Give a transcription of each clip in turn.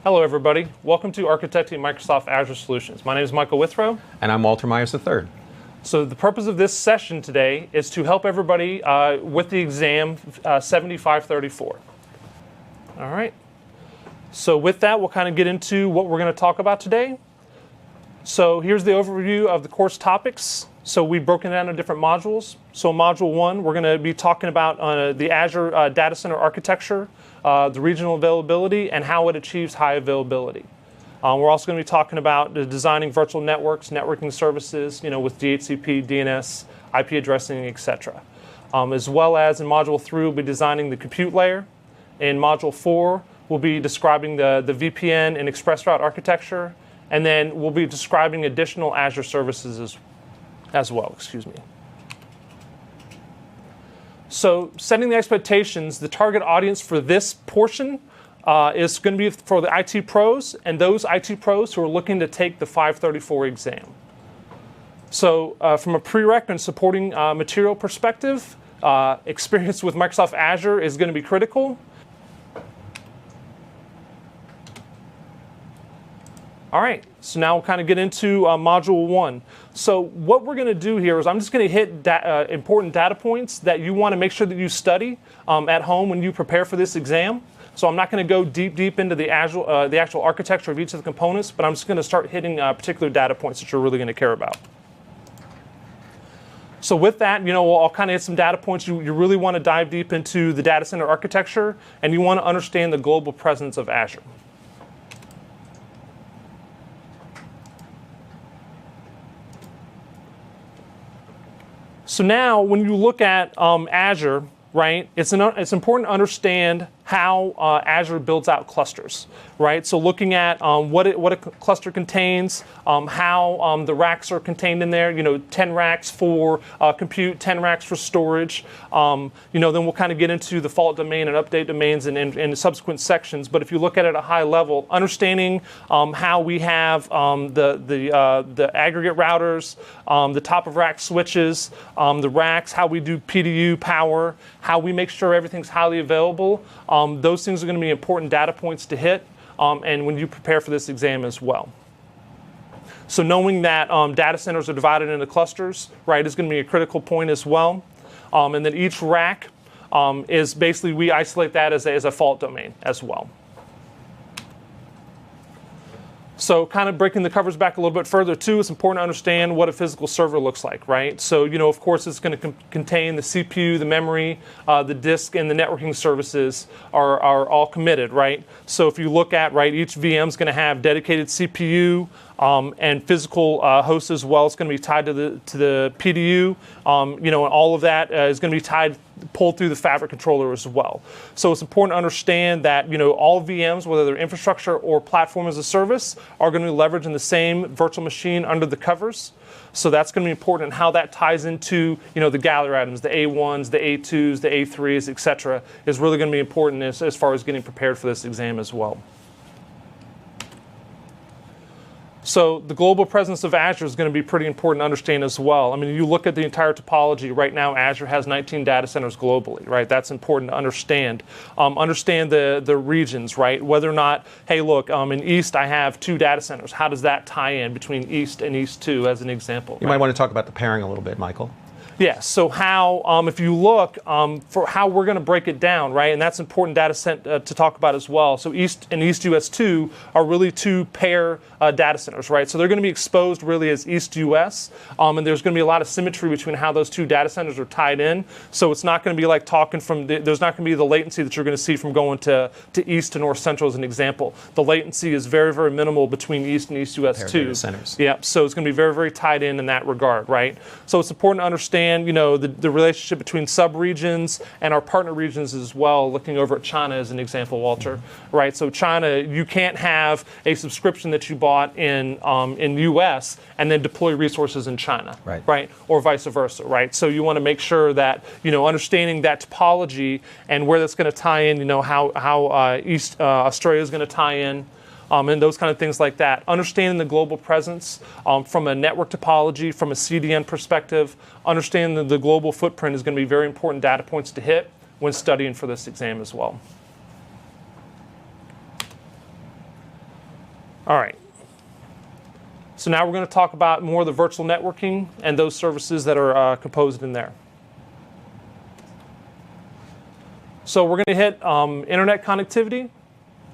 Hello, everybody. Welcome to Architecting Microsoft Azure Solutions. My name is Michael Withrow. And I'm Walter Myers III. So the purpose of this session today is to help everybody with the exam 7534. All right. So with that, we'll kind of get into what we're going to talk about today. So here's the overview of the course topics. So we've broken it down into different modules. So module 1, we're going to be talking about the Azure data center architecture, the regional availability, and how it achieves high availability. We're also going to be talking about designing virtual networks, networking services, with DHCP, DNS, IP addressing, etc. As well as in module 3, we'll be designing the compute layer. In module 4, we'll be describing the VPN and ExpressRoute architecture. And then we'll be describing additional Azure services as well. So setting the expectations, the target audience for this portion is going to be for the IT pros and those IT pros who are looking to take the 534 exam. So from a prereq and supporting material perspective, experience with Microsoft Azure is going to be critical. All right, so now we'll kind of get into module 1. So what we're going to do here is I'm just going to hit important data points that you want to make sure that you study at home when you prepare for this exam. So I'm not going to go deep into the actual architecture of each of the components, but I'm just going to start hitting particular data points that you're really going to care about. So with that, I'll kind of hit some data points. You really want to dive deep into the data center architecture, and you want to understand the global presence of Azure. So now, when you look at Azure, right, it's important to understand how Azure builds out clusters, right? So looking at what a cluster contains, how the racks are contained in there, 10 racks for compute, 10 racks for storage. Then we'll kind of get into the fault domain and update domains in subsequent sections. But if you look at it at a high level, understanding how we have the aggregate routers, the top of rack switches, the racks, how we do PDU power, how we make sure everything's highly available. Those things are going to be important data points to hit and when you prepare for this exam as well. So knowing that data centers are divided into clusters, right, is going to be a critical point as well. And then each rack is basically, we isolate that as a fault domain as well. So kind of breaking the covers back a little bit further too, it's important to understand what a physical server looks like, right? So, of course, it's going to contain the CPU, the memory, the disk, and the networking services are all committed, right? So if you look at, right, each VM is going to have dedicated CPU and physical hosts as well. It's going to be tied to the PDU, and all of that is going to be pulled through the Fabric controller as well. So it's important to understand that all VMs, whether they're infrastructure or platform as a service, are going to be leveraging the same virtual machine under the covers. So that's going to be important, and how that ties into the gallery items, the A1s, the A2s, the A3s, etc., is really going to be important as far as getting prepared for this exam as well. So the global presence of Azure is going to be pretty important to understand as well. I mean, you look at the entire topology. Right now, Azure has 19 data centers globally, right? That's important to understand. Understand the regions, right? Whether or not, hey, look, in East, I have 2 data centers. How does that tie in between East and East 2 as an example? You might want to talk about the pairing a little bit, Michael. Yeah, so how, if you look for how we're going to break it down, right, and that's important data set to talk about as well. So East and East US 2 are really 2 pair data centers, right? So they're going to be exposed really as East US, and there's going to be a lot of symmetry between how those 2 data centers are tied in. So it's not going to be like talking from, there's not going to be the latency that you're going to see from going to East to North Central as an example. The latency is very, very minimal between East and East US 2. Data centers. Yeah, so it's going to be very, very tied in that regard, right? So it's important to understand the relationship between sub-regions and our partner regions as well, looking over at China as an example, Walter, right? So China, you can't have a subscription that you bought in US and then deploy resources in China, right? Or vice versa, right? So you want to make sure that, understanding that topology and where that's going to tie in, how East Australia is going to tie in, and those kind of things like that. Understanding the global presence from a network topology, from a CDN perspective, understanding the global footprint is going to be very important data points to hit when studying for this exam as well. All right. So now we're going to talk about more of the virtual networking and those services that are composed in there. So we're going to hit internet connectivity.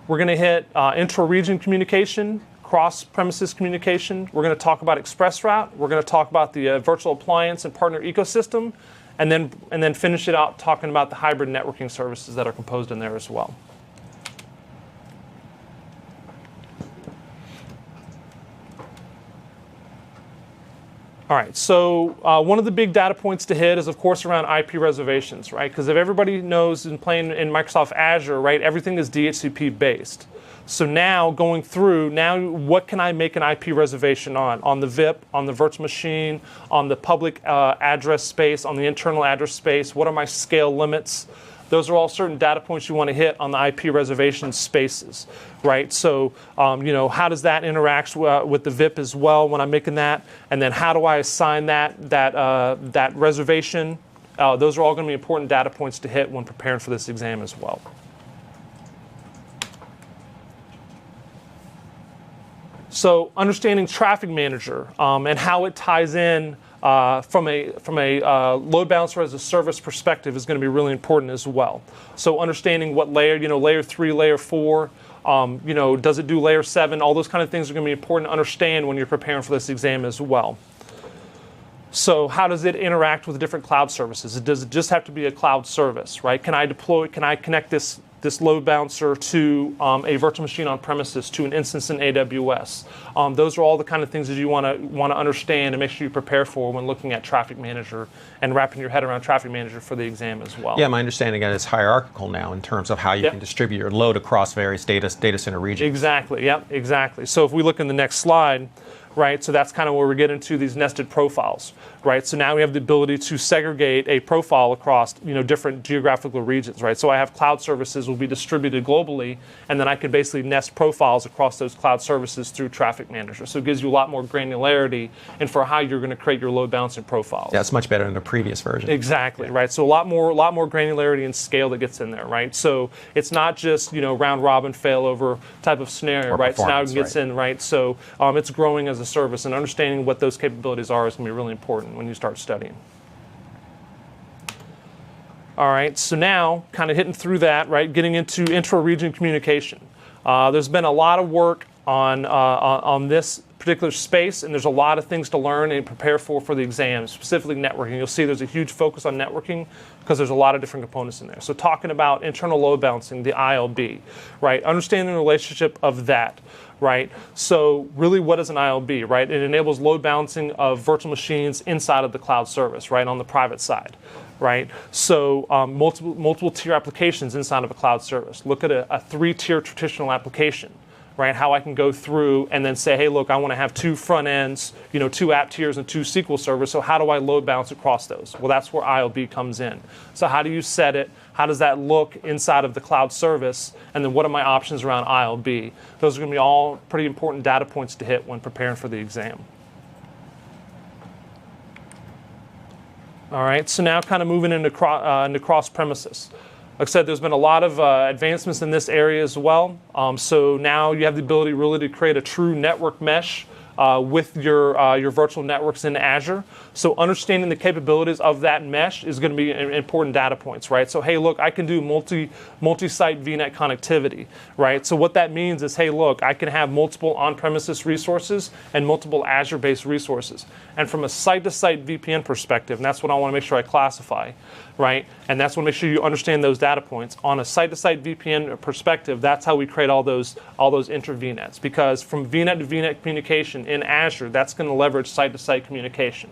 We're going to hit intra-region communication, cross-premises communication. We're going to talk about ExpressRoute. We're going to talk about the virtual appliance and partner ecosystem, and then finish it out talking about the hybrid networking services that are composed in there as well. All right, so one of the big data points to hit is, of course, around IP reservations, right? Because if everybody knows in playing in Microsoft Azure, right, everything is DHCP based. So now going through, what can I make an IP reservation on? On the VIP, on the virtual machine, on the public address space, on the internal address space? What are my scale limits? Those are all certain data points you want to hit on the IP reservation spaces, right? So, how does that interact with the VIP as well when I'm making that? And then how do I assign that reservation? Those are all going to be important data points to hit when preparing for this exam as well. So, understanding Traffic Manager and how it ties in from a load balancer as a service perspective is going to be really important as well. So understanding what layer, layer 3, layer 4, does it do layer 7? All those kind of things are going to be important to understand when you're preparing for this exam as well. So how does it interact with different cloud services? Does it just have to be a cloud service, right? Can I connect this load balancer to a virtual machine on premises, to an instance in AWS? Those are all the kind of things that you want to understand and make sure you prepare for when looking at Traffic Manager and wrapping your head around Traffic Manager for the exam as well. Yeah, my understanding is hierarchical now in terms of how you can distribute your load across various data center regions. Exactly. Yep. Exactly. So if we look in the next slide. Right, so that's kind of where we get into these nested profiles, right? So now we have the ability to segregate a profile across, different geographical regions, right? So I have cloud services will be distributed globally, and then I can basically nest profiles across those cloud services through Traffic Manager. So it gives you a lot more granularity and for how you're going to create your load balancing profiles. Yeah, it's much better than the previous version. Exactly, right? So a lot more granularity and scale that gets in there, right? So it's not just round robin failover type of scenario, right? So now it gets in, right? So it's growing as a service, and understanding what those capabilities are is going to be really important when you start studying. All right, so now kind of hitting through that, right, getting into intra-region communication. There's been a lot of work on this particular space, and there's a lot of things to learn and prepare for the exam, specifically networking. You'll see there's a huge focus on networking because there's a lot of different components in there. So talking about internal load balancing, the ILB, right, understanding the relationship of that, right? So really, what is an ILB, right? It enables load balancing of virtual machines inside of the cloud service, right, on the private side, right? So multiple tier applications inside of a cloud service. Look at a 3-tier traditional application, right? How I can go through and then say, hey, look, I want to have 2 front ends, 2 app tiers and 2 SQL servers. So how do I load balance across those? Well, that's where ILB comes in. So how do you set it? How does that look inside of the cloud service? And then what are my options around ILB? Those are going to be all pretty important data points to hit when preparing for the exam. All right, so now kind of moving into cross premises. Like I said, there's been a lot of advancements in this area as well. So now you have the ability really to create a true network mesh with your virtual networks in Azure. So understanding the capabilities of that mesh is going to be important data points, right? So hey, look, I can do multi-site VNet connectivity, right? So what that means is, hey, look, I can have multiple on-premises resources and multiple Azure-based resources. And from a site-to-site VPN perspective, and that's what I want to make sure I classify, right? And that's what I make sure you understand those data points. On a site-to-site VPN perspective, that's how we create all those inter-VNets. Because from VNet to VNet communication in Azure, that's going to leverage site-to-site communication,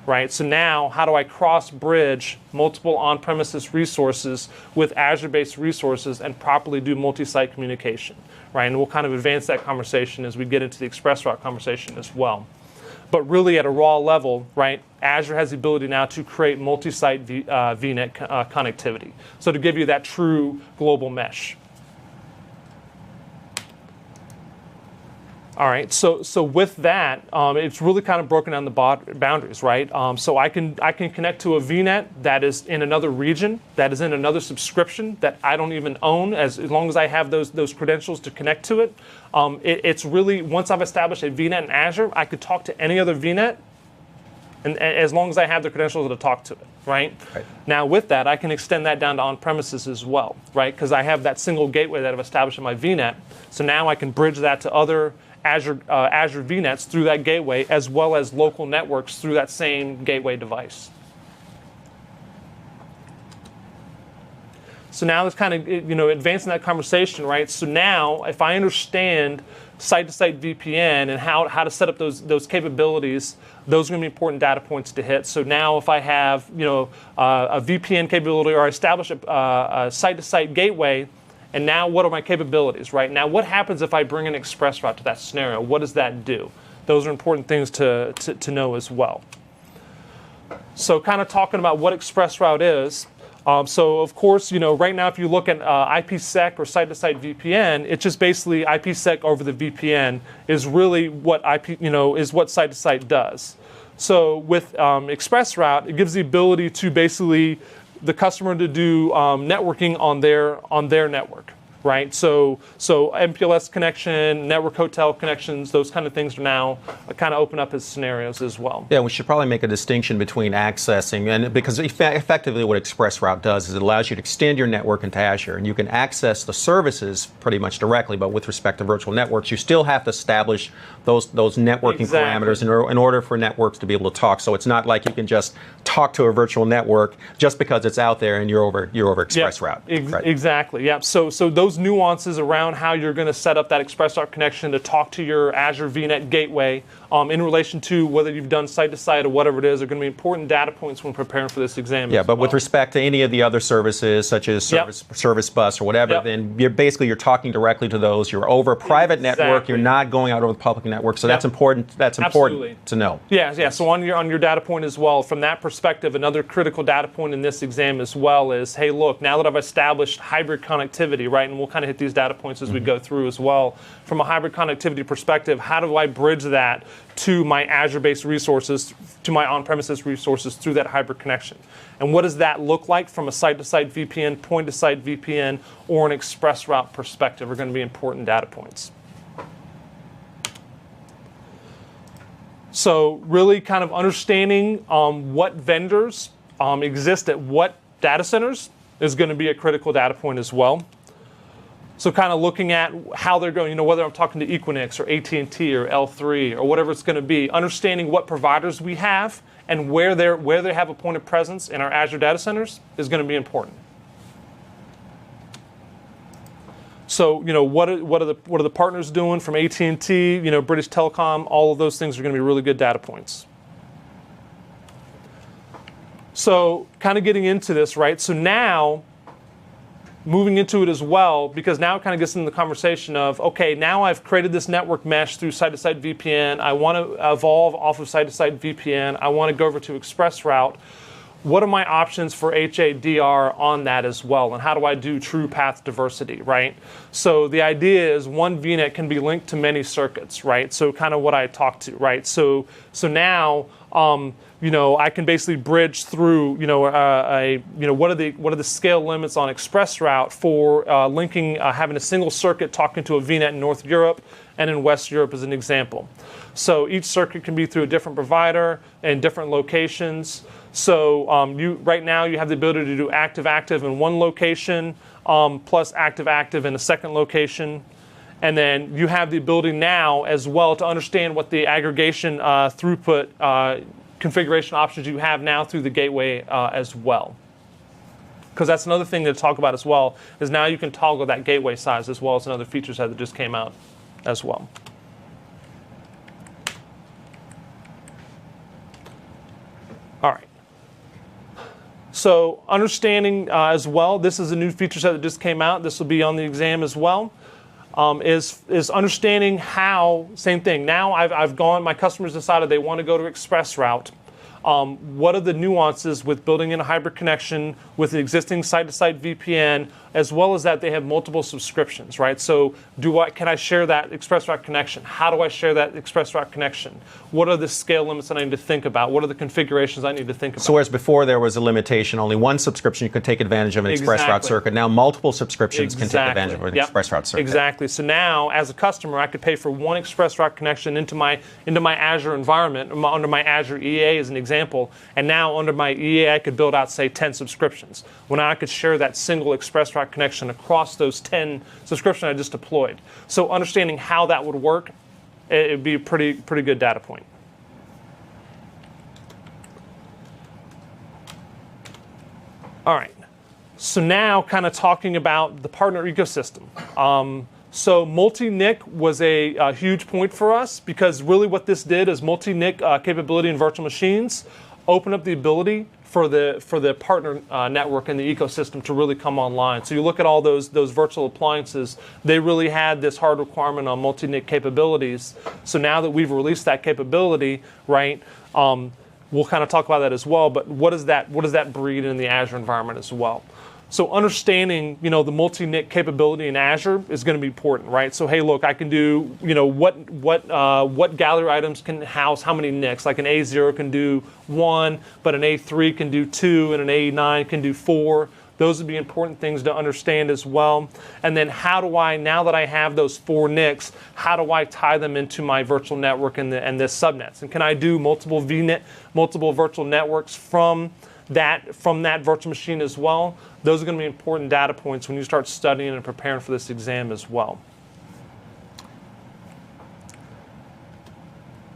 right? So now, how do I cross-bridge multiple on-premises resources with Azure-based resources and properly do multi-site communication, right? And we'll kind of advance that conversation as we get into the ExpressRoute conversation as well. But really, at a raw level, right, Azure has the ability now to create multi-site VNet connectivity. So to give you that true global mesh. All right, so with that, it's really kind of broken down the boundaries, right? So I can connect to a VNet that is in another region, that is in another subscription that I don't even own, as long as I have those credentials to connect to it. It's really, once I've established a VNet in Azure, I could talk to any other VNet, and as long as I have the credentials to talk to it, right? Now with that, I can extend that down to on-premises as well, right? Because I have that single gateway that I've established in my VNet. So now I can bridge that to other Azure VNets through that gateway, as well as local networks through that same gateway device. So now it's kind of, advancing that conversation, right? So now if I understand site-to-site VPN and how to set up those capabilities, those are going to be important data points to hit. So now if I have a VPN capability, or I establish a site-to-site gateway, and now what are my capabilities, right? Now what happens if I bring an ExpressRoute to that scenario? What does that do? Those are important things to know as well. So kind of talking about what ExpressRoute is. So of course, right now if you look at IPsec or site-to-site VPN, it's just basically IPsec over the VPN is really what is what site-to-site does. So with ExpressRoute, it gives the ability to basically the customer to do networking on their network, right? So MPLS connection, network hotel connections, those kind of things are now kind of open up as scenarios as well. Yeah, we should probably make a distinction between accessing, and because effectively what ExpressRoute does is it allows you to extend your network into Azure, and you can access the services pretty much directly, but with respect to virtual networks, you still have to establish those networking parameters in order for networks to be able to talk. So it's not like you can just talk to a virtual network just because it's out there and you're over ExpressRoute. Right. Exactly. Yeah. So those nuances around how you're going to set up that ExpressRoute connection to talk to your Azure VNet gateway in relation to whether you've done site-to-site or whatever it is are going to be important data points when preparing for this exam. Yeah, but with respect to any of the other services, such as Service Bus or whatever, then you're talking directly to those. You're over a private network. You're not going out over the public network. So that's important. That's important to know. Yeah. So on your data point as well, from that perspective, another critical data point in this exam as well is, hey, look, now that I've established hybrid connectivity, right, and we'll kind of hit these data points as we go through as well. From a hybrid connectivity perspective, how do I bridge that to my Azure-based resources, to my on-premises resources through that hybrid connection? And what does that look like from a site-to-site VPN, point-to-site VPN, or an ExpressRoute perspective are going to be important data points. So really kind of understanding what vendors exist at what data centers is going to be a critical data point as well. So kind of looking at how they're going, whether I'm talking to Equinix or AT&T or L3 or whatever it's going to be, understanding what providers we have and where they have a point of presence in our Azure data centers is going to be important. So, what are the partners doing from AT&T, British Telecom, all of those things are going to be really good data points. So kind of getting into this, right? So now, moving into it as well, because now it kind of gets into the conversation of, okay, now I've created this network mesh through site-to-site VPN. I want to evolve off of site-to-site VPN. I want to go over to ExpressRoute. What are my options for HADR on that as well? And how do I do true path diversity, right? So the idea is one VNet can be linked to many circuits, right? So kind of what I talked to, right? So now, I can basically bridge through, what are the scale limits on ExpressRoute for linking, having a single circuit talking to a VNet in North Europe and in West Europe as an example. So each circuit can be through a different provider and different locations. So right now you have the ability to do active-active in one location plus active-active in a second location. And then you have the ability now as well to understand what the aggregation throughput configuration options you have now through the gateway as well. Because that's another thing to talk about as well, is now you can toggle that gateway size as well as another feature set that just came out as well. All right. So understanding as well, this is a new feature set that just came out. This will be on the exam as well. Is understanding how, same thing. Now I've gone, my customers decided they want to go to ExpressRoute. What are the nuances with building in a hybrid connection with the existing site-to-site VPN as well as that they have multiple subscriptions, right? So can I share that ExpressRoute connection? How do I share that ExpressRoute connection? What are the scale limits that I need to think about? What are the configurations I need to think about? So whereas before there was a limitation, only one subscription you could take advantage of an ExpressRoute circuit. Now multiple subscriptions can take advantage of an ExpressRoute circuit. Exactly. So now, as a customer, I could pay for one ExpressRoute connection into my Azure environment, under my Azure EA as an example, and now under my EA I could build out, say, 10 subscriptions. Well, now I could share that single ExpressRoute connection across those 10 subscriptions I just deployed. So understanding how that would work, it would be a pretty good data point. All right. So now kind of talking about the partner ecosystem. So multi-NIC was a huge point for us, because really what this did is multi-NIC capability in virtual machines open up the ability for the partner network and the ecosystem to really come online. So you look at all those virtual appliances, they really had this hard requirement on multi-NIC capabilities. So now that we've released that capability, right, we'll kind of talk about that as well, but what does that breed in the Azure environment as well? So understanding, the multi-NIC capability in Azure is going to be important, right? So hey, look, I can do, what gallery items can house how many NICs? Like an A0 can do 1, but an A3 can do 2, and an A9 can do 4. Those would be important things to understand as well. And then how do I, now that I have those 4 NICs, how do I tie them into my virtual network and the subnets? And can I do multiple VNet, multiple virtual networks from that virtual machine as well? Those are going to be important data points when you start studying and preparing for this exam as well.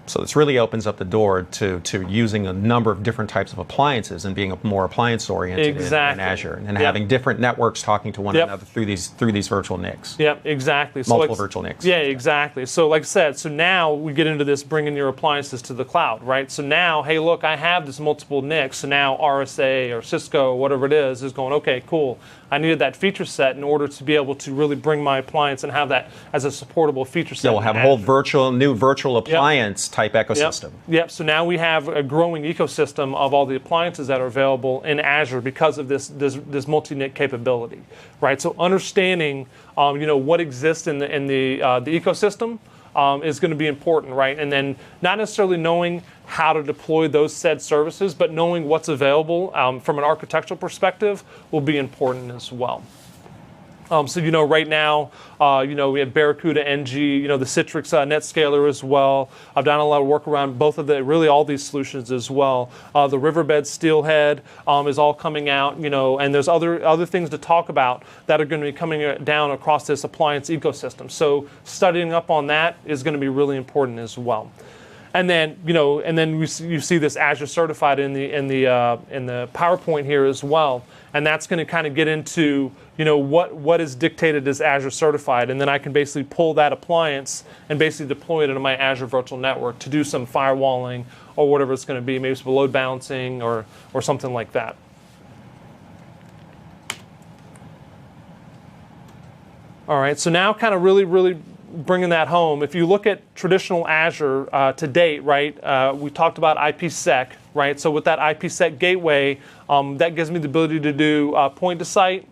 So this really opens up the door to using a number of different types of appliances and being more appliance-oriented in Azure, and having different networks talking to one another through these virtual NICs. Yep, exactly. Multiple virtual NICs. Yeah, exactly. So like I said, so now we get into this bringing your appliances to the cloud, right? So now, hey, look, I have this multiple NICs, so now RSA or Cisco, whatever it is going, okay, cool. I needed that feature set in order to be able to really bring my appliance and have that as a supportable feature set. Yeah, we'll have a whole new virtual appliance type ecosystem. Yep. So now we have a growing ecosystem of all the appliances that are available in Azure because of this multi-NIC capability, right? So understanding, what exists in the ecosystem is going to be important, right? And then not necessarily knowing how to deploy those said services, but knowing what's available from an architectural perspective will be important as well. So, right now, we have Barracuda NG, the Citrix NetScaler as well. I've done a lot of work around both of really all these solutions as well. The Riverbed Steelhead is all coming out, and there's other things to talk about that are going to be coming down across this appliance ecosystem. So studying up on that is going to be really important as well. And then, you see this Azure certified in the PowerPoint here as well, and that's going to kind of get into what is dictated as Azure certified, and then I can basically pull that appliance and basically deploy it into my Azure virtual network to do some firewalling or whatever it's going to be, maybe some load balancing or something like that. All right, so now kind of really bringing that home. If you look at traditional Azure to date, right, we talked about IPsec, right? So with that IPsec gateway, that gives me the ability to do point-to-site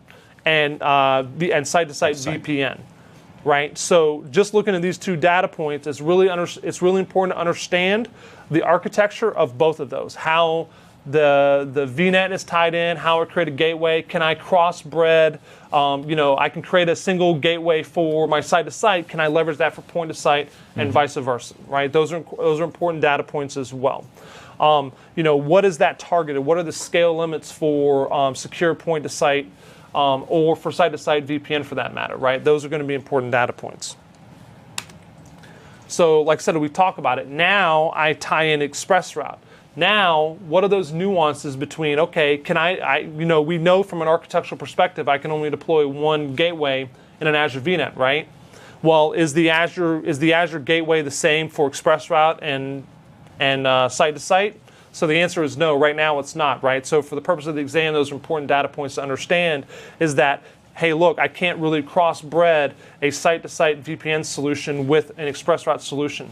and site-to-site VPN, right? So just looking at these two data points, it's really important to understand the architecture of both of those. How the VNet is tied in, how I create a gateway. Can I cross-bred? I can create a single gateway for my site-to-site. Can I leverage that for point-to-site and vice versa, right? Those are important data points as well. What is that targeted? What are the scale limits for secure point-to-site or for site-to-site VPN for that matter, right? Those are going to be important data points. So like I said, we talk about it. Now I tie in ExpressRoute. Now, what are those nuances between, okay, we know from an architectural perspective, I can only deploy one gateway in an Azure VNet, right? Well, is the Azure gateway the same for ExpressRoute and site-to-site? So the answer is no. Right now, it's not, right? So for the purpose of the exam, those are important data points to understand is that, hey, look, I can't really cross-bred a site-to-site VPN solution with an ExpressRoute solution.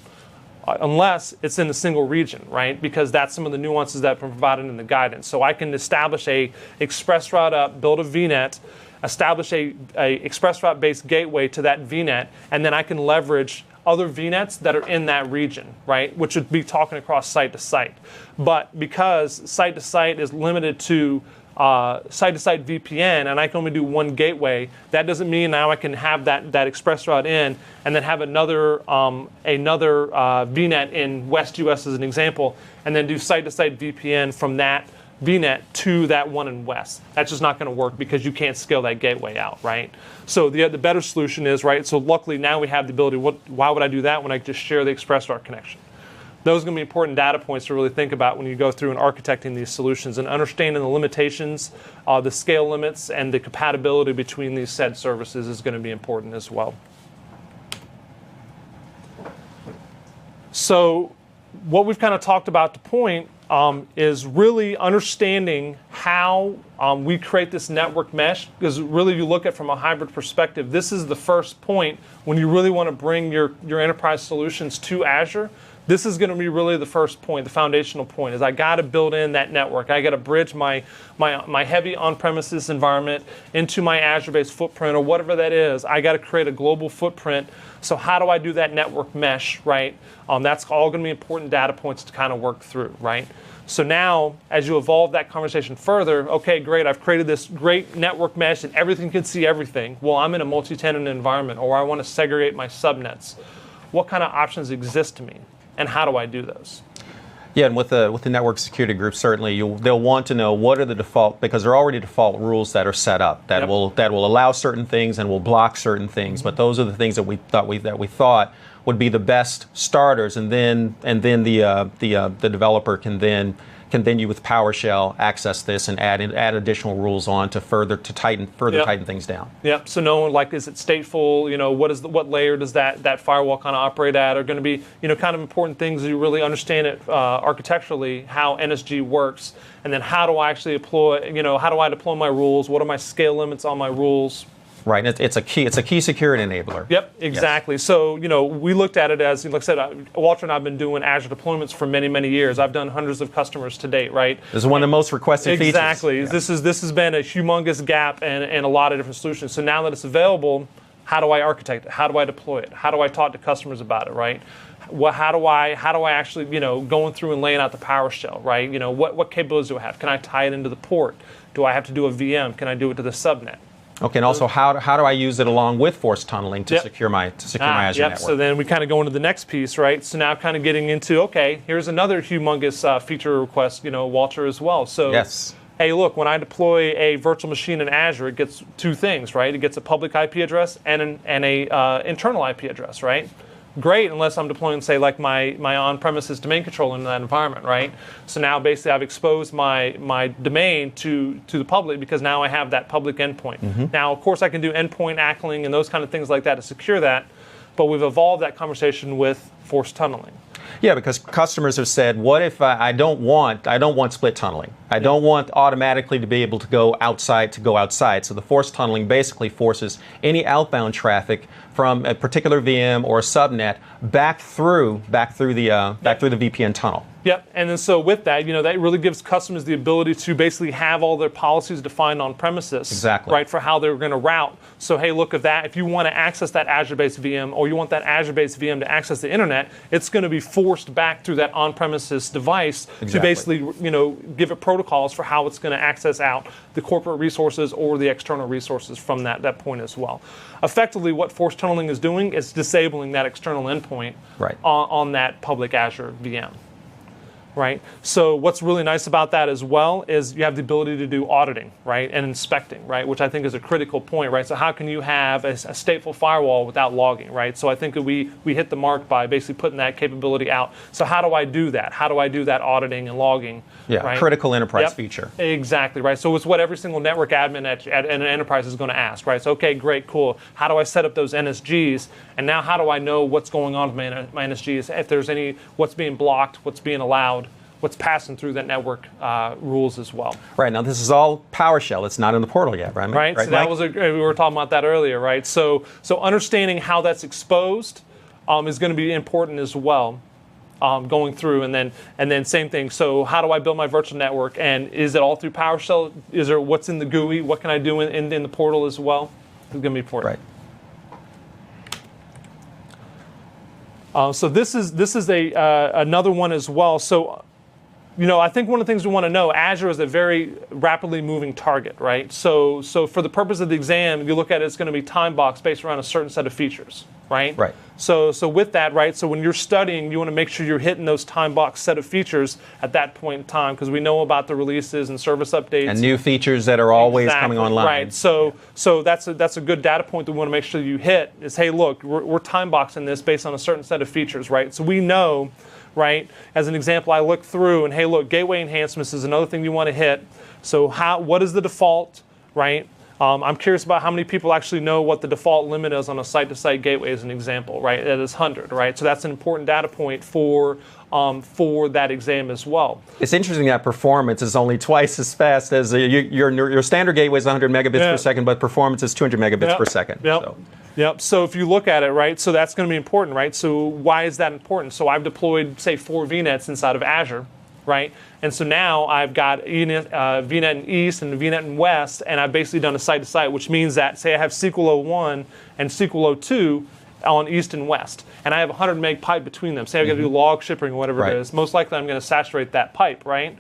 Unless it's in a single region, right? Because that's some of the nuances that are provided in the guidance. So I can establish a ExpressRoute up, build a VNet, establish a express route based gateway to that VNet, and then I can leverage other VNets that are in that region, right? Which would be talking across site to site. But because site to site is limited to site-to-site VPN, and I can only do one gateway, that doesn't mean now I can have that express route in and then have another VNet in West US as an example, and then do site-to-site VPN from that VNet to that one in West. That's just not going to work because you can't scale that gateway out, right? So the better solution is, right, so luckily now we have the ability, why would I do that when I just share the express route connection? Those are going to be important data points to really think about when you go through and architecting these solutions and understanding the limitations, the scale limits, and the compatibility between these said services is going to be important as well. So what we've kind of talked about to point is really understanding how we create this network mesh, because really you look at it from a hybrid perspective, this is the first point when you really want to bring your enterprise solutions to Azure. This is going to be really the first point, the foundational point, is I got to build in that network. I got to bridge my heavy on-premises environment into my Azure-based footprint or whatever that is. I got to create a global footprint. So how do I do that network mesh, right? That's all going to be important data points to kind of work through, right? So now, as you evolve that conversation further, okay, great, I've created this great network mesh and everything can see everything. Well, I'm in a multi-tenant environment, or I want to segregate my subnets. What kind of options exist to me? And how do I do those? Yeah, and with the network security group, certainly they'll want to know what are the default, because there are already default rules that are set up that will allow certain things and will block certain things. But those are the things that we thought would be the best starters, and then the developer can then with PowerShell access this and add additional rules on to further tighten things down. Yep. So knowing, like, is it stateful? You know, what layer does that firewall kind of operate at? Are going to be, you know, kind of important things that you really understand it architecturally, how NSG works, and then how do I actually deploy? You know, how do I deploy my rules? What are my scale limits on my rules? Right, and it's a key security enabler. Yep, exactly. Yes. So, you know, we looked at it as, like I said, Walter and I have been doing Azure deployments for many, many years. I've done hundreds of customers to date, right? This is one of the most requested features. Exactly. Yeah. This has been a humongous gap and a lot of different solutions. So now that it's available, how do I architect it? How do I deploy it? How do I talk to customers about it, right? How do I actually, you know, going through and laying out the PowerShell, right? You know, what capabilities do I have? Can I tie it into the port? Do I have to do a VM? Can I do it to the subnet? Okay, and also how do I use it along with force tunneling to secure my Azure network? So then we kind of go into the next piece, right? So now kind of getting into, okay, here's another humongous feature request, you know, Walter, as well. So yes. Hey, look, when I deploy a virtual machine in Azure, it gets two things, right? It gets a public IP address and a internal IP address, right? Great, unless I'm deploying, say, like my on-premises domain controller in that environment, right? So now basically I've exposed my domain to the public, because now I have that public endpoint. Mm-hmm. Now, of course, I can do endpoint ACLing and those kind of things like that to secure that, but we've evolved that conversation with force tunneling. Yeah, because customers have said, what if I don't want split tunneling? I don't want automatically to be able to go outside. So the force tunneling basically forces any outbound traffic from a particular VM or a subnet back through the VPN tunnel. Yep, and then so with that, you know, that really gives customers the ability to basically have all their policies defined on premises. Exactly. Right, for how they're going to route. So hey, look at that. If you want to access that Azure-based VM, or you want that Azure-based VM to access the internet, it's going to be forced back through that on-premises device to basically, you know, give it protocols for how it's going to access out the corporate resources or the external resources from that point as well. Effectively, what force tunneling is doing is disabling that external endpoint on that public Azure VM. Right. So what's really nice about that as well is you have the ability to do auditing, right, and inspecting, right, which I think is a critical point, right. So how can you have a stateful firewall without logging, right? So I think that we hit the mark by basically putting that capability out. So how do I do that? How do I do that auditing and logging? Yeah, right? Critical enterprise feature. Exactly, right. So it's what every single network admin at an enterprise is going to ask, right? So okay, great, cool. How do I set up those NSGs? And now how do I know what's going on with my NSGs? If there's what's being blocked, what's being allowed, what's passing through that network rules as well. Right, now this is all PowerShell. It's not in the portal yet, right? Right, so that was we were talking about that earlier, right? So understanding how that's exposed is going to be important as well. going through, and then same thing. So how do I build my virtual network? And is it all through PowerShell? Is there what's in the GUI? What can I do in the portal as well? It's going to be important. Right. So this is another one as well. So, I think one of the things we want to know, Azure is a very rapidly moving target, right? So for the purpose of the exam, you look at it, it's going to be time box based around a certain set of features, right? Right. So with that, right, so when you're studying, you want to make sure you're hitting those time box set of features at that point in time, because we know about the releases and service updates. And new features that are always coming online. Right. So that's a good data point that we want to make sure you hit is, hey, look, we're time boxing this based on a certain set of features, right? So we know, right, as an example, I look through and, hey, look, gateway enhancements is another thing you want to hit. So what is the default, right? I'm curious about how many people actually know what the default limit is on a site-to-site gateway as an example, right? That is 100, right? So that's an important data point for that exam as well. It's interesting that performance is only twice as fast as your standard gateway is 100 megabits per second, but performance is 200 megabits per second. Yep. So. Yep. So if you look at it, right, so that's going to be important, right? So why is that important? So I've deployed, say, 4 VNets inside of Azure, right? And so now I've got VNet in East and VNet in West, and I've basically done a site-to-site, which means that, say I have SQL 01 and SQL 02 on East and West, and I have 100 meg pipe between them. Say I've got to do log shipping or whatever it is. Most likely I'm going to saturate that pipe, right?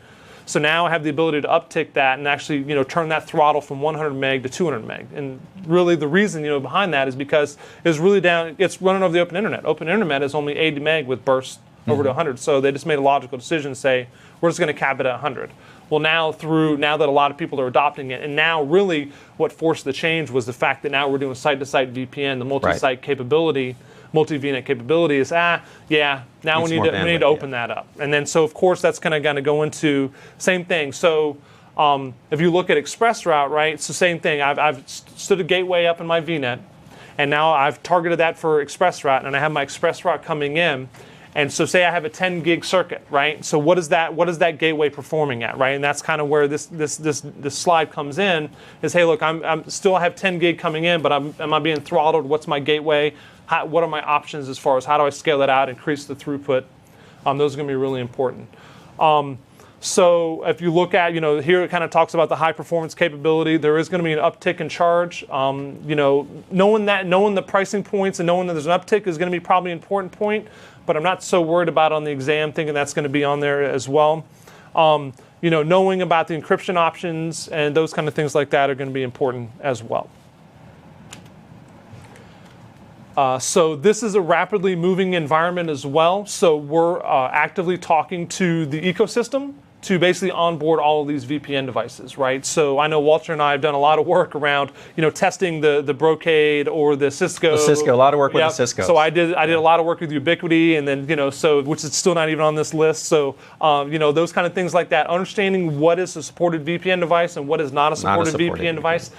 So now I have the ability to uptick that and actually, turn that throttle from 100 meg to 200 meg. And really the reason, behind that is because it's really it's running over the open internet. Open internet is only 80 meg with bursts over to 100. So they just made a logical decision to say, we're just going to cap it at 100. Well, now that a lot of people are adopting it, and now really what forced the change was the fact that now we're doing site-to-site VPN, the multi-site capability, multi-VNet capability is, now we need to open that up. And then, so of course, that's kind of going to go into same thing. So if you look at ExpressRoute, right, it's the same thing. I've stood a gateway up in my VNet, and now I've targeted that for ExpressRoute, and I have my ExpressRoute coming in. And so say I have a 10 gig circuit, right? So what is that gateway performing at, right? And that's kind of where this slide comes in, is, hey, look, I'm still have 10 gig coming in, but am I being throttled? What's my gateway? What are my options as far as how do I scale it out, increase the throughput? Those are going to be really important. So if you look at, here it kind of talks about the high performance capability. There is going to be an uptick in charge. Knowing the pricing points and knowing that there's an uptick is going to be probably an important point, but I'm not so worried about on the exam, thinking that's going to be on there as well. Knowing about the encryption options and those kind of things like that are going to be important as well. So this is a rapidly moving environment as well. So we're actively talking to the ecosystem to basically onboard all of these VPN devices, right? So I know Walter and I have done a lot of work around, testing the Brocade or the Cisco. The Cisco, a lot of work with the Cisco. So I did a lot of work with Ubiquity, and then which is still not even on this list. So those kind of things like that. Understanding what is a supported VPN device and what is not a supported VPN device.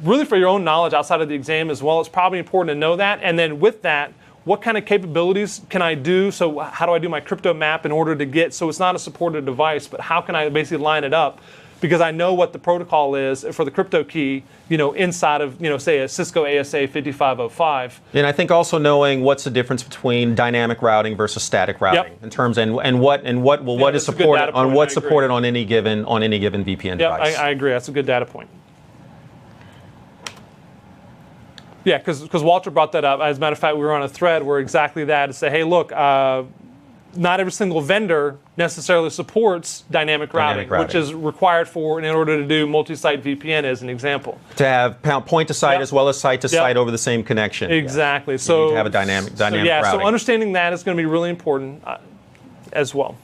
Really for your own knowledge outside of the exam as well, it's probably important to know that. And then with that, what kind of capabilities can I do? So how do I do my crypto map in order to get, so it's not a supported device, but how can I basically line it up? Because I know what the protocol is for the crypto key, inside of, say a Cisco ASA 5505. And I think also knowing what's the difference between dynamic routing versus static routing in terms and what is supported on what's supported on any given VPN device. I agree. That's a good data point. Yeah, because Walter brought that up. As a matter of fact, we were on a thread where exactly that, to say, hey, look, not every single vendor necessarily supports dynamic routing, which is required in order to do multi-site VPN, as an example. To have point-to-site as well as site-to-site over the same connection. Exactly. You So need to have a dynamic routing. So understanding that is going to be really important as well.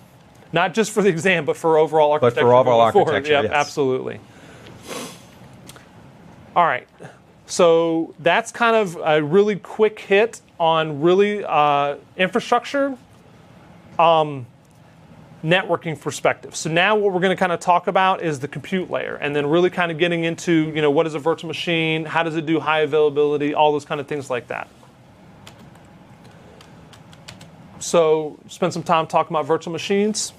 Not just for the exam, but for overall architecture. But for overall architecture, yes. Absolutely. All right. So that's kind of a really quick hit on really infrastructure, networking perspective. So now what we're going to kind of talk about is the compute layer, and then really kind of getting into, what is a virtual machine, how does it do high availability, all those kind of things like that. So spend some time talking about virtual machines.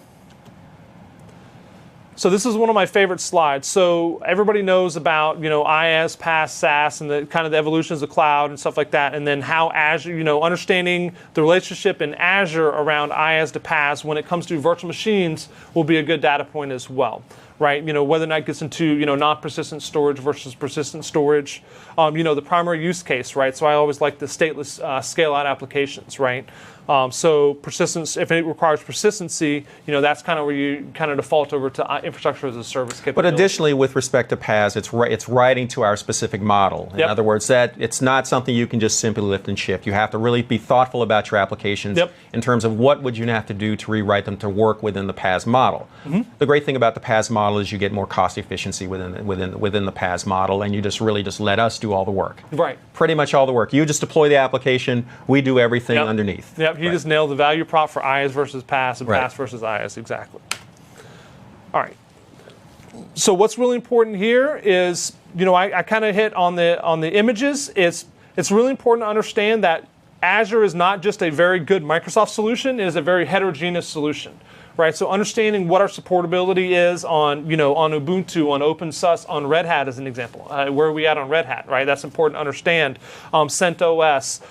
So this is one of my favorite slides. So everybody knows about, IaaS, PaaS, SaaS, and the kind of the evolutions of cloud and stuff like that, and then how Azure, understanding the relationship in Azure around IaaS to PaaS when it comes to virtual machines will be a good data point as well, right? Whether or not it gets into, non-persistent storage versus persistent storage, the primary use case, right? So I always like the stateless scale-out applications, right? So persistence, if it requires persistency, that's kind of where you kind of default over to infrastructure as a service capability. But additionally, with respect to PaaS, it's writing to our specific model. In other words, that it's not something you can just simply lift and shift. You have to really be thoughtful about your applications in terms of what would you have to do to rewrite them to work within the PaaS model. The great thing about the PaaS model is you get more cost efficiency within the PaaS model, and you just let us do all the work. Right. Pretty much all the work. You just deploy the application. We do everything underneath. Yep. You just nailed the value prop for IaaS versus PaaS and PaaS versus IaaS. Exactly. All right. So what's really important here is, I kind of hit on the images. It's really important to understand that Azure is not just a very good Microsoft solution. It is a very heterogeneous solution. Right, so understanding what our supportability is on, on Ubuntu, on OpenSUSE, on Red Hat as an example. Where are we at on Red Hat, right? That's important to understand. CentOS,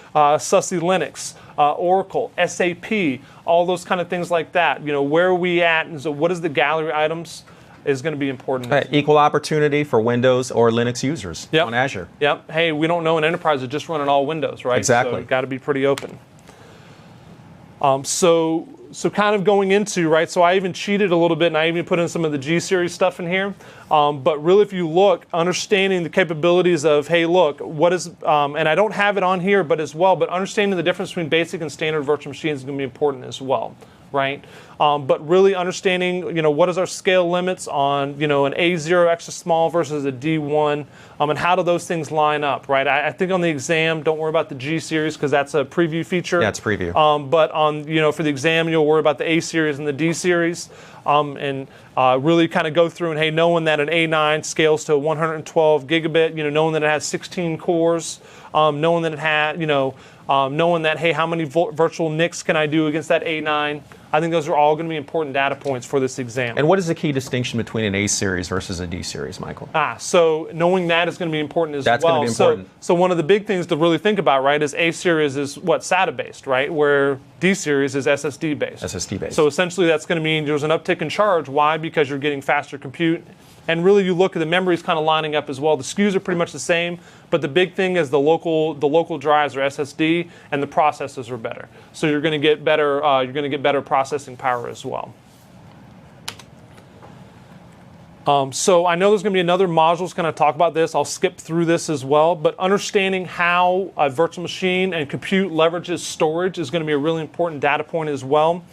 SUSE Linux, Oracle, SAP, all those kind of things like that. Where are we at? And so what is the gallery items is going to be important. Right. Equal opportunity for Windows or Linux users on Azure. Yep. Hey, we don't know an enterprise that just running all Windows, right? Exactly. So got to be pretty open. So kind of going into, right, so I even cheated a little bit and I even put in some of the G-Series stuff in here. But really if you look, understanding the capabilities of, hey, look, what is, and I don't have it on here but understanding the difference between basic and standard virtual machines is going to be important as well, right? But really understanding, what is our scale limits on, an A0 extra small versus a D1, and how do those things line up, right? I think on the exam, don't worry about the G series because that's a preview feature. Yeah, it's preview. But on, for the exam, you'll worry about the A series and the D series, and really kind of go through and, hey, knowing that an A9 scales to 112 gigabit, knowing that it has 16 cores, knowing that it had, knowing that, hey, how many virtual NICs can I do against that A9? I think those are all going to be important data points for this exam. And what is the key distinction between an A series versus a D series, Michael? So knowing that is going to be important as well. That's going to be important. So one of the big things to really think about, right, is A series is SATA based, right, where D series is SSD based. SSD based. So essentially that's going to mean there's an uptick in charge. Why? Because you're getting faster compute. And really, you look at the memories kind of lining up as well. The SKUs are pretty much the same, but the big thing is the local drives are SSD, and the processors are better. So you're going to get better. You're going to get better processing power as well. So I know there's going to be another module that's going to talk about this. I'll skip through this as well. But understanding how a virtual machine and compute leverages storage is going to be a really important data point as well.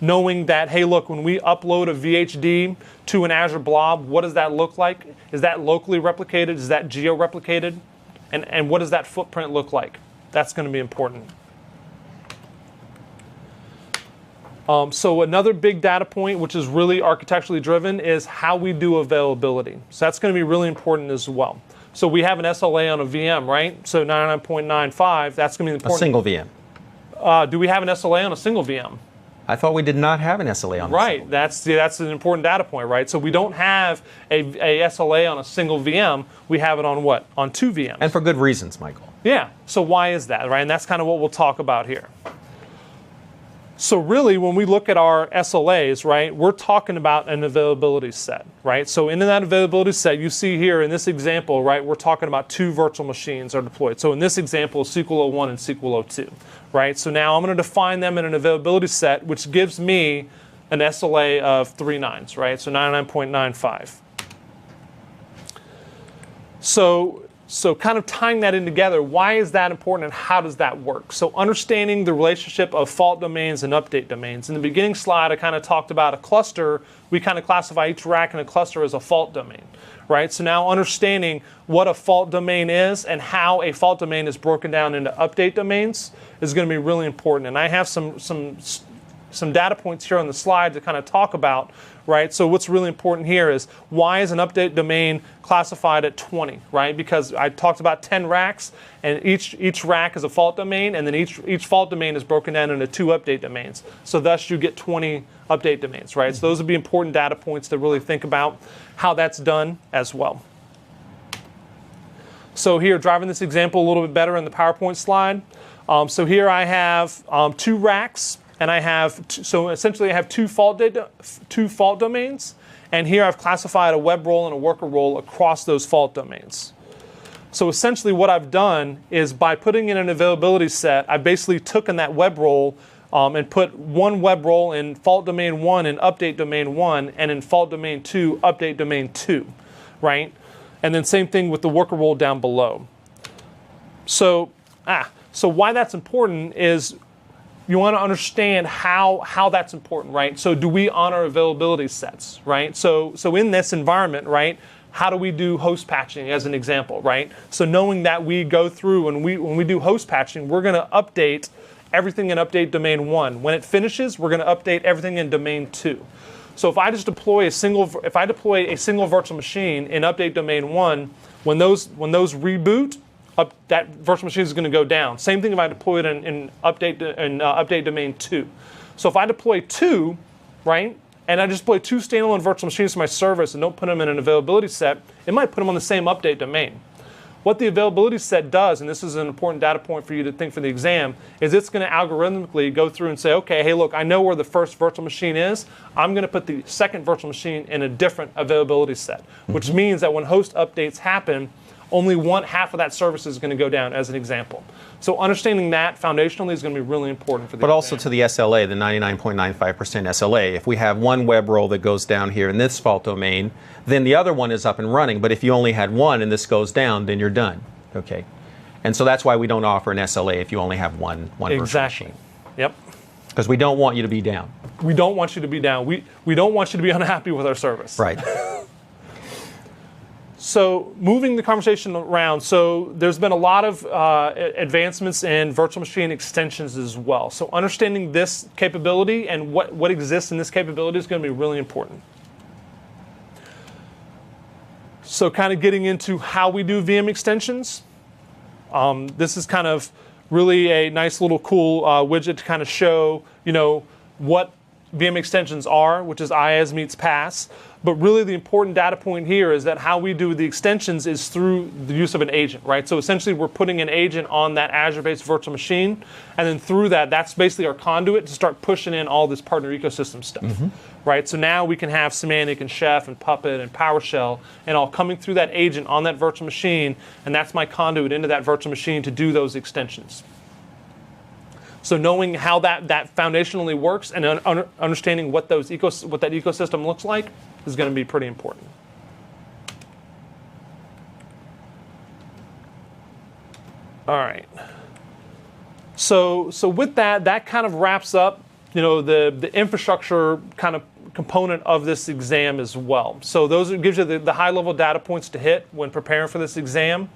Knowing that, hey, look, when we upload a VHD to an Azure blob, what does that look like? Is that locally replicated? Is that geo-replicated? And what does that footprint look like? That's going to be important. So another big data point, which is really architecturally driven, is how we do availability. So that's going to be really important as well. So we have an SLA on a VM, right? So 99.95, that's going to be important. A single VM. Do we have an SLA on a single VM? I thought we did not have an SLA on right. That's an important data point, right? So we don't have a SLA on a single VM. We have it on what? On two VMs. And for good reasons, Michael. Yeah. So why is that, right? And that's kind of what we'll talk about here. So really, when we look at our SLAs, right, we're talking about an availability set, right? So in that availability set, you see here in this example, right, we're talking about two virtual machines are deployed. So in this example, SQL 01 and SQL 02, right? So now I'm going to define them in an availability set, which gives me an SLA of 3 nines, right? So 99.95. So kind of tying that in together, why is that important and how does that work? So understanding the relationship of fault domains and update domains. In the beginning slide, I kind of talked about a cluster. We kind of classify each rack in a cluster as a fault domain, right? So now understanding what a fault domain is and how a fault domain is broken down into update domains is going to be really important. And I have some some data points here on the slide to kind of talk about, right? So what's really important here is why is an update domain classified at 20, right? Because I talked about 10 racks, and each rack is a fault domain, and then each fault domain is broken down into 2 update domains. So thus you get 20 update domains, right? So those would be important data points to really think about how that's done as well. So here, driving this example a little bit better in the PowerPoint slide. So here I have 2 racks, and I have so essentially I have two fault domains, and here I've classified a web role and a worker role across those fault domains. So essentially what I've done is by putting in an availability set, I basically took in that web role and put one web role in fault domain 1 and update domain 1, and in fault domain 2, update domain 2, right? And then same thing with the worker role down below. So why that's important is you want to understand how that's important, right? So do we honor availability sets, right? So in this environment, right, how do we do host patching as an example, right? So knowing that we go through and when we do host patching, we're going to update everything in update domain 1. When it finishes, we're going to update everything in domain 2. So if I deploy a single virtual machine in update domain 1, when those reboot, that virtual machine is going to go down. Same thing if I deploy it in update domain 2. So if I deploy 2, right, and I just deploy 2 standalone virtual machines to my service and don't put them in an availability set, it might put them on the same update domain. What the availability set does, and this is an important data point for you to think for the exam, is it's going to algorithmically go through and say, okay, hey, look, I know where the first virtual machine is. I'm going to put the second virtual machine in a different availability set, which means that when host updates happen, only half of that service is going to go down, as an example. So understanding that foundationally is going to be really important for the exam. Also to the SLA, the 99.95% SLA. If we have one web role that goes down here in this fault domain, then the other one is up and running. But if you only had one and this goes down, then you're done. Okay. And so that's why we don't offer an SLA if you only have one virtual machine. Yep. Because we don't want you to be down. We don't want you to be down. We don't want you to be unhappy with our service. Right. So moving the conversation around, so there's been a lot of advancements in virtual machine extensions as well. So understanding this capability and what exists in this capability is going to be really important. So kind of getting into how we do VM extensions. This is kind of really a nice little cool widget to kind of show, what VM extensions are, which is IaaS meets PaaS. But really the important data point here is that how we do the extensions is through the use of an agent, right? So essentially we're putting an agent on that Azure-based virtual machine, and then through that's basically our conduit to start pushing in all this partner ecosystem stuff, right? So now we can have Semantic and Chef and Puppet and PowerShell and all coming through that agent on that virtual machine, and that's my conduit into that virtual machine to do those extensions. So knowing how that foundationally works and understanding what that ecosystem looks like is going to be pretty important. All right. So with that kind of wraps up, the infrastructure kind of component of this exam as well. So those gives you the high level data points to hit when preparing for this exam.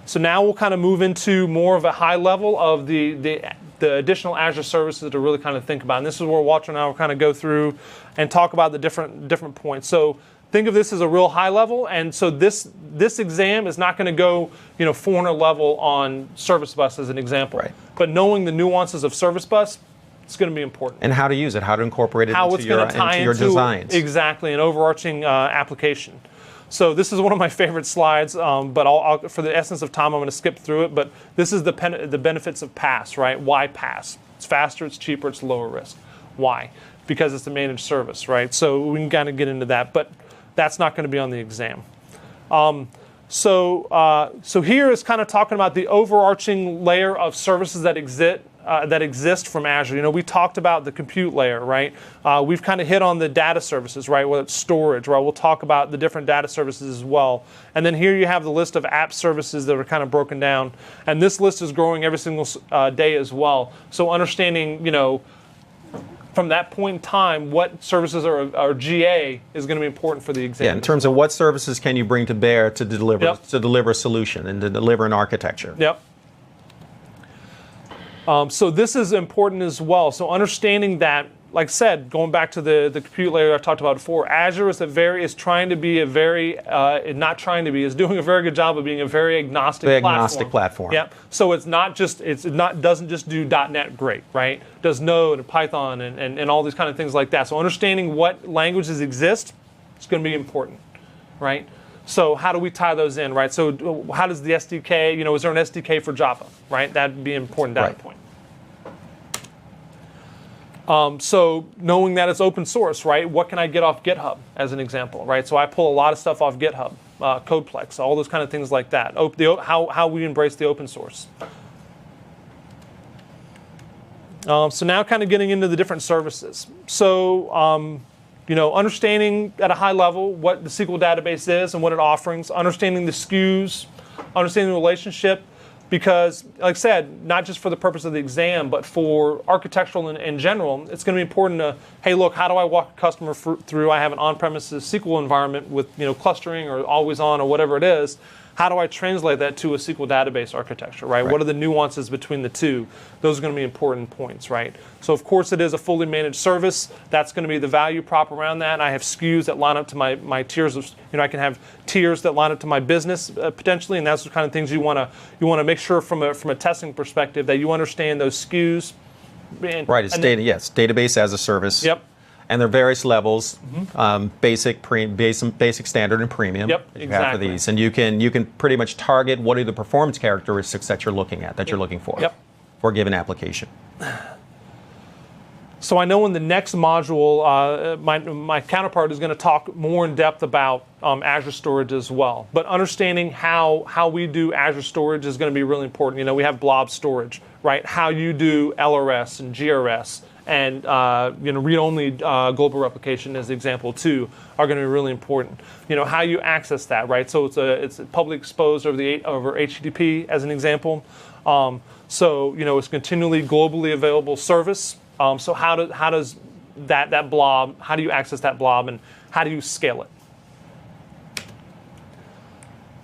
So now we'll kind of move into more of a high level of the additional Azure services to really kind of think about. And this is where Walter and I will kind of go through and talk about the different points. So think of this as a real high level. And so this exam is not going to go 400 level on Service Bus as an example. Right. But knowing the nuances of Service Bus, it's going to be important. And how to use it, how to incorporate it into your designs. Exactly, an overarching application. So this is one of my favorite slides, but I'll, for the essence of time, I'm going to skip through it. But this is the benefits of PaaS, right? Why PaaS? It's faster, it's cheaper, it's lower risk. Why? Because it's a managed service, right? So we can kind of get into that, but that's not going to be on the exam. So here is kind of talking about the overarching layer of services that exist from Azure. We talked about the compute layer, right? We've kind of hit on the data services, right? Whether it's storage, right? We'll talk about the different data services as well. And then here you have the list of app services that are kind of broken down. And this list is growing every single day as well. So understanding, from that point in time, what services are GA is going to be important for the exam. Yeah, in terms of what services can you bring to bear to deliver a solution and to deliver an architecture. Yep. So this is important as well. So understanding that, like I said, going back to the compute layer I talked about before, Azure is trying to be a very, not trying to be, is doing a very good job of being a very agnostic platform. Yep. So doesn't just do .NET great, right? Does Node and Python and all these kind of things like that. So understanding what languages exist is going to be important, right? So how do we tie those in, right? So how does the SDK, is there an SDK for Java, right? That'd be an important data point. So knowing that it's open source, right? What can I get off GitHub as an example, right? So I pull a lot of stuff off GitHub, Codeplex, all those kind of things like that. How we embrace the open source. So now kind of getting into the different services. So, understanding at a high level what the SQL database is and what it offerings, understanding the SKUs, understanding the relationship, because, like I said, not just for the purpose of the exam, but for architectural in general, it's going to be important to, hey, look, how do I walk a customer through? I have an on-premises SQL environment with clustering or always on or whatever it is. How do I translate that to a SQL database architecture, right? What are the nuances between the two? Those are going to be important points, right? So, of course, it is a fully managed service. That's going to be the value prop around that. I have SKUs that line up to my tiers of, I can have tiers that line up to my business potentially, and that's the kind of things you want to make sure from a testing perspective that you understand those SKUs. Right. It's database as a service. Yep. And there are various levels, basic, standard, and premium. Yep, exactly. You have for these, and you can pretty much target what are the performance characteristics that you're looking at, you're looking for, for a given application. So I know in the next module, my counterpart is going to talk more in depth about Azure storage as well. But understanding how we do Azure storage is going to be really important. We have blob storage, right? How you do LRS and GRS. And read-only global replication as the example too are going to be really important. How you access that, right? So it's publicly exposed over HTTP as an example. So it's continually globally available service. So how does that blob? How do you access that blob, and how do you scale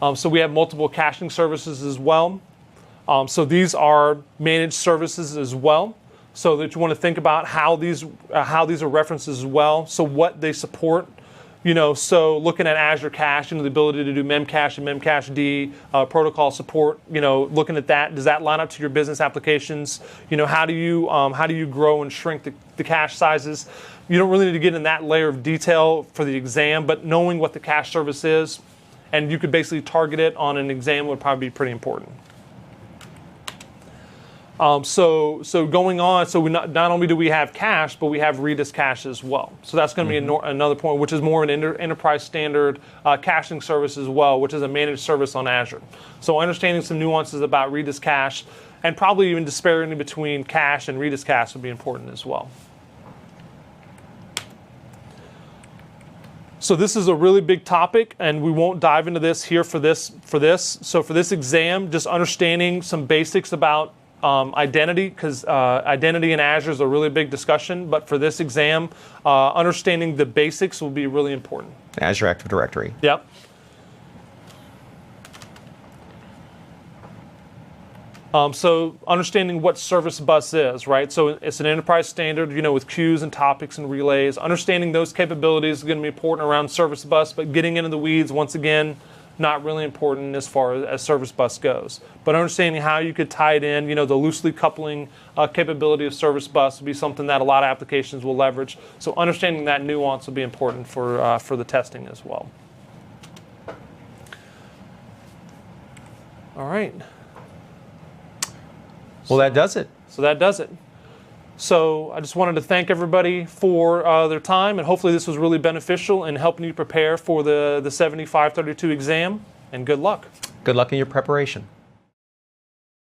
it? So we have multiple caching services as well. So these are managed services as well. So that you want to think about how these are references as well. So what they support, So looking at Azure Cache, the ability to do Memcache and Memcached protocol support. Looking at that, does that line up to your business applications? How do you grow and shrink the cache sizes? You don't really need to get in that layer of detail for the exam, but knowing what the cache service is, and you could basically target it on an exam would probably be pretty important. So going on, so not only do we have cache, but we have Redis cache as well. So that's going to be another point, which is more an enterprise standard caching service as well, which is a managed service on Azure. So understanding some nuances about Redis cache, and probably even disparity between cache and Redis cache would be important as well. So this is a really big topic, and we won't dive into this here for this. So for this exam, just understanding some basics about identity, because identity in Azure is a really big discussion, but for this exam, understanding the basics will be really important. Azure Active Directory. Yep. So understanding what service bus is, right? So it's an enterprise standard, with queues and topics and relays. Understanding those capabilities is going to be important around service bus, but getting into the weeds, once again, not really important as far as service bus goes. But understanding how you could tie it in, the loosely coupling capability of service bus would be something that a lot of applications will leverage. So understanding that nuance will be important for the testing as well. All right. Well, that does it. So that does it. So I just wanted to thank everybody for their time, and hopefully this was really beneficial in helping you prepare for the 7532 exam, and good luck. Good luck in your preparation.